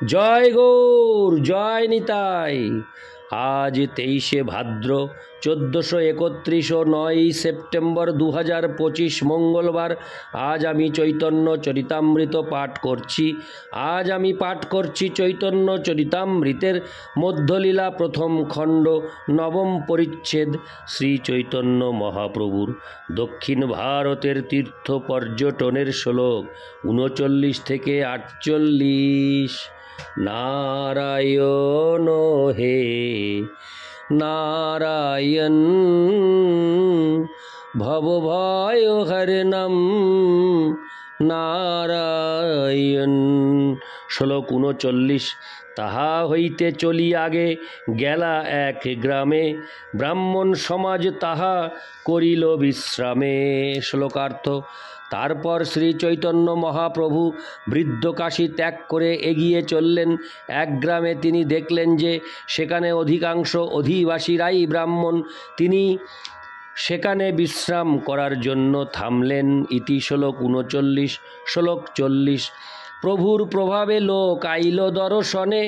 জয় গৌর, জয় নিতাই। আজ 23শে ভাদ্র 1431 ও 9ই সেপ্টেম্বর 2025 মঙ্গলবার। আজ আমি চৈতন্য চরিতামৃত পাঠ করছি। আজ আমি পাঠ করছি চৈতন্য চরিতামৃতের মধ্যলীলা প্রথম খণ্ড, নবম পরিচ্ছেদ। শ্রী চৈতন্য মহাপ্রভুর দক্ষিণ ভারতের তীর্থ পর্যটনের শ্লোক 39 থেকে 48। নারায়ণ হে নারায়ণ, ভবভয় হরণম নারায়ণ। শ্লোক 39। তাহা হইতে চলি আগে গেলা এক গ্রামে, ব্রাহ্মণ সমাজ তাহা করিল বিশ্রামে। শ্লোকার্থ। তারপর শ্রী চৈতন্য মহাপ্রভু বৃদ্ধকাশী ত্যাগ করে এগিয়ে চললেন। এক গ্রামে তিনি দেখলেন যে সেখানে অধিকাংশ অধিবাসীরাই ব্রাহ্মণ। তিনি সেখানে বিশ্রাম করার জন্য থামলেন। ইতি শ্লোক 39। শ্লোক 40। প্রভুর প্রভাবে লোক আইল দর্শনে,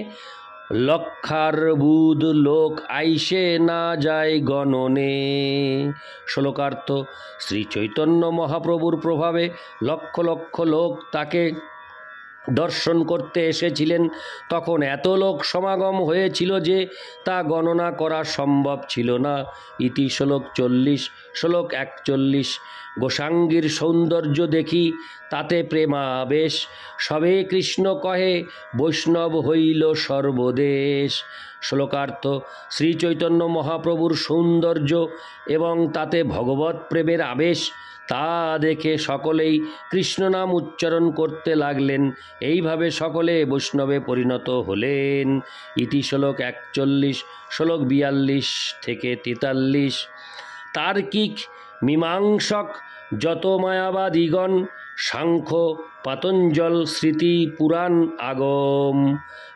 লক্ষার্বুদ লোক আইসে না যায় গণনে। শ্লোকার্থ। শ্রী চৈতন্য মহাপ্রভুর প্রভাবে লক্ষ লক্ষ লোক তাকে দর্শন করতে এসেছিলেন। তখন এত লোক সমাগম হয়েছিল যে তা গণনা করা সম্ভব ছিল না। ইতি শ্লোক 40। শ্লোক 41। গোসাঙ্গীর সৌন্দর্য দেখি তাতে প্রেমাবেশ, সবে কৃষ্ণ কহে বৈষ্ণব হইল সর্বদেশ। শ্লোকার্থ। শ্রী চৈতন্য মহাপ্রভুর সৌন্দর্য এবং তাতে ভগবৎ প্রেমের আবেশ, তা দেখে সকলেই কৃষ্ণ নাম উচ্চারণ করতে লাগলেন। এইভাবে সকলে বৈষ্ণবে পরিণত হলেন। ইতি শ্লোক 41। শ্লোক 42 থেকে 43। তার্কিক মীমাংসক যত মায়াবাদিগণ, সাংখ্য পাতঞ্জল স্মৃতি পুরাণ আগম,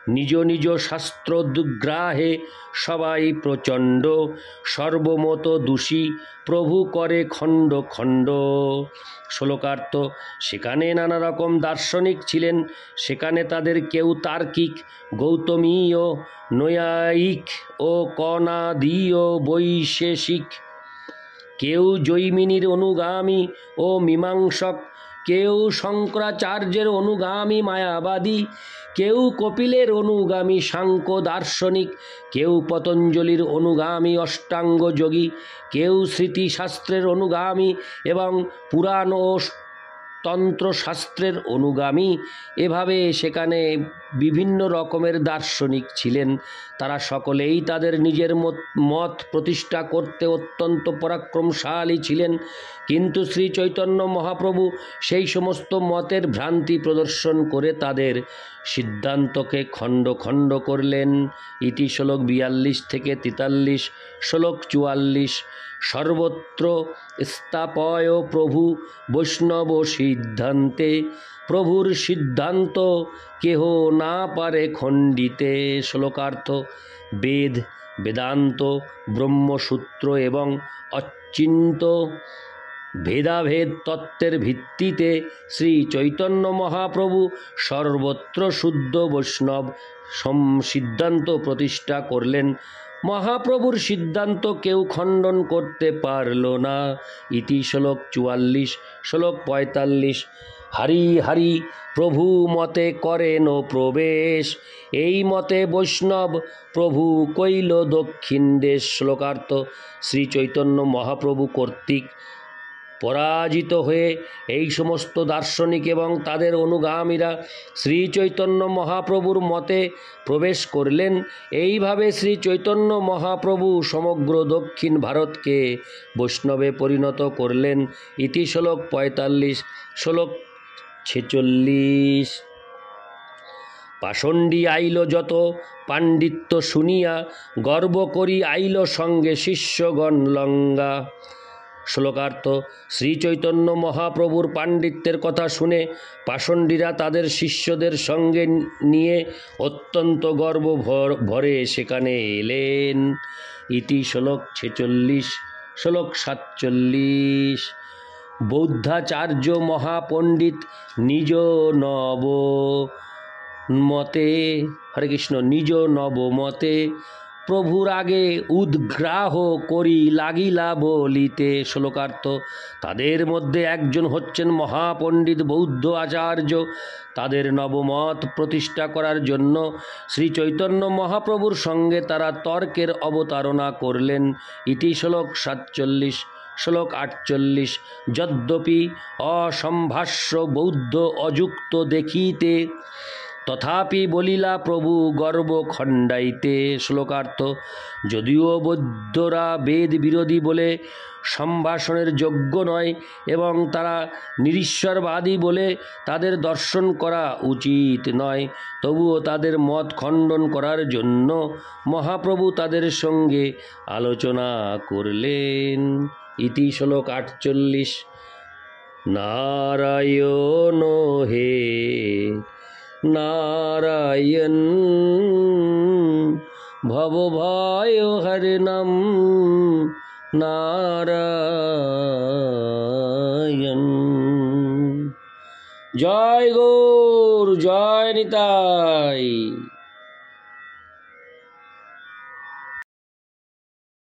নিজ নিজ শাস্ত্রোদ্গ্রাহে সবাই প্রচণ্ড, সর্বমত দোষী প্রভু করে খণ্ড খণ্ড। শ্লোকার্থ। সেখানে নানা রকম দার্শনিক ছিলেন। সেখানে তাদের কেউ তার্কিক, গৌতমীয়, নৈয়ায়িক ও কণাদীয় বৈশেষিক, কেউ জৈমিনীর অনুগামী ও মীমাংসক, কেউ শঙ্করাচার্যের অনুগামী মায়াবাদী, কেউ কপিলের অনুগামী সাংখ্য দার্শনিক, কেউ পতঞ্জলির অনুগামী অষ্টাঙ্গ যোগী, কেউ স্মৃতিশাস্ত্রের অনুগামী এবং পুরাণ ও তন্ত্রশাস্ত্রের অনুগামী। এভাবে সেখানে বিভিন্ন রকমের দার্শনিক ছিলেন। তারা সকলেই তাদের নিজের মত প্রতিষ্ঠা করতে অত্যন্ত পরাক্রমশালী ছিলেন। কিন্তু শ্রী চৈতন্য মহাপ্রভু সেই সমস্ত মতের ভ্রান্তি প্রদর্শন করে তাদের সিদ্ধান্তকে খণ্ড খণ্ড করলেন। ইতি শ্লোক 42 থেকে 43। শ্লোক 44। সর্বত্র স্থাপয় প্রভু বৈষ্ণব সিদ্ধান্তে, প্রভুর সিদ্ধান্ত কেহ না পারে খণ্ডিতে। শ্লোকার্থ। বেদ, বেদান্ত, ব্রহ্মসূত্র এবং অচিন্ত ভেদাভেদ তত্ত্বের ভিত্তিতে শ্রী চৈতন্য মহাপ্রভু সর্বত্র শুদ্ধ বৈষ্ণব সিদ্ধান্ত প্রতিষ্ঠা করলেন। মহাপ্রভুর সিদ্ধান্ত কেউ খণ্ডন করতে পারল না। ইতি শ্লোক 44। শ্লোক 45। হারি হারি প্রভু মতে করেন প্রবেশ, এই মতে বৈষ্ণব প্রভু কইল দক্ষিণ দেশ। শ্লোকার্থ। শ্রী চৈতন্য মহাপ্রভু কর্তৃক পরাজিত হয়ে এই সমস্ত দার্শনিক এবং তাদের অনুগামীরা শ্রী চৈতন্য মহাপ্রভুর মতে প্রবেশ করলেন। এইভাবে শ্রী চৈতন্য মহাপ্রভু সমগ্র দক্ষিণ ভারতকে বৈষ্ণবে পরিণত করলেন। ইতি শ্লোক 45। শ্লোক 46। পাষণ্ডী আইল যত পাণ্ডিত্য শুনিয়া, গর্ব করি আইল সঙ্গে শিষ্যগণ লঙ্গা। শ্লোকার্থ। শ্রী চৈতন্য মহাপ্রভুর পাণ্ডিত্যের কথা শুনে পাষণ্ডীরা তাদের শিষ্যদের সঙ্গে নিয়ে অত্যন্ত গর্ব ভরে সেখানে এলেন। ইতি শ্লোক 46। শ্লোক 47। বৌদ্ধাচার্য মহাপণ্ডিত নিজ নব মতে, হরে কৃষ্ণ, নিজ নবমতে প্রভুর আগে উদ্গ্রাহ করি লাগিলা বলিতে। শ্লোকার্থ, তাদের মধ্যে একজন হচ্ছেন মহাপণ্ডিত বৌদ্ধ আচার্য। তাদের নবমত প্রতিষ্ঠা করার জন্য শ্রী চৈতন্য মহাপ্রভুর সঙ্গে তারা তর্কের অবতারণা করলেন। ইতি শ্লোক 47। শ্লোক 48। যদ্যপি অসম্ভাষ্য বৌদ্ধ অযুক্ত দেখিতে, তথাপি বলিলা প্রভু গর্ব খণ্ডাইতে। শ্লোকার্থ, যদিও বৌদ্ধরা বেদ বিরোধী বলে সম্ভাষণের যোগ্য নয় এবং তারা নিরীশ্বরবাদী বলে তাদের দর্শন করা উচিত নয়, তবুও তাদের মত খণ্ডন করার জন্য মহাপ্রভু তাদের সঙ্গে আলোচনা করলেন। ইতি শ্লোক 48। নারায়ণ হে নারায়ণ, ভবভয় হরিণম নারায়ণ। জয় গৌর, জয় নিতাই।